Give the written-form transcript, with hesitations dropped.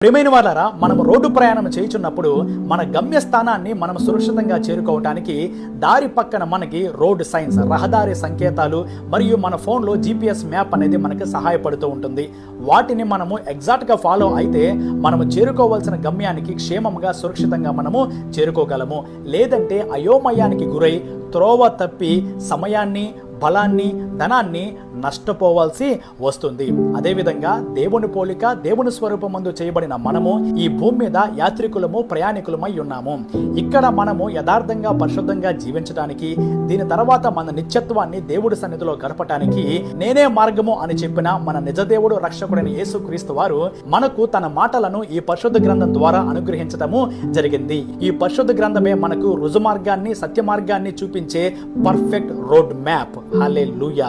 ప్రియమైన వాళ్ళారా, మనం రోడ్డు ప్రయాణం చేయుచున్నప్పుడు మన గమ్యస్థానాన్ని మనం సురక్షితంగా చేరుకోవటానికి దారి పక్కన మనకి రోడ్ సైన్స్, రహదారి సంకేతాలు మరియు మన ఫోన్లో GPS మ్యాప్ అనేది మనకి సహాయపడుతూ ఉంటుంది. వాటిని మనము ఎగ్జాక్ట్గా ఫాలో అయితే మనము చేరుకోవాల్సిన గమ్యానికి క్షేమంగా సురక్షితంగా మనము చేరుకోగలము. లేదంటే అయోమయానికి గురై త్రోవ తప్పి సమయాన్ని, బలాన్ని, ధనాన్ని నష్టపోవాల్సి వస్తుంది. అదేవిధంగా దేవుని పోలిక, దేవుని స్వరూపమందు చేయబడిన మనము ఈ భూమి మీద యాత్రికులము, ప్రయాణికులమై ఉన్నాము. ఇక్కడ మనము యథార్థంగా, పరిశుద్ధంగా జీవించడానికి, దీని తర్వాత మన నిత్యత్వాన్ని దేవుడి సన్నిధిలో గడపటానికి నేనే మార్గము అని చెప్పిన మన నిజదేవుడు, రక్షకుడైన యేసుక్రీస్తు వారు మనకు తన మాటలను ఈ పరిశుద్ధ గ్రంథం ద్వారా అనుగ్రహించడము జరిగింది. ఈ పరిశుద్ధ గ్రంథమే మనకు రుజు మార్గాన్ని, సత్య మార్గాన్ని చూపించే పర్ఫెక్ట్ రోడ్ మ్యాప్. హల్లెలూయా.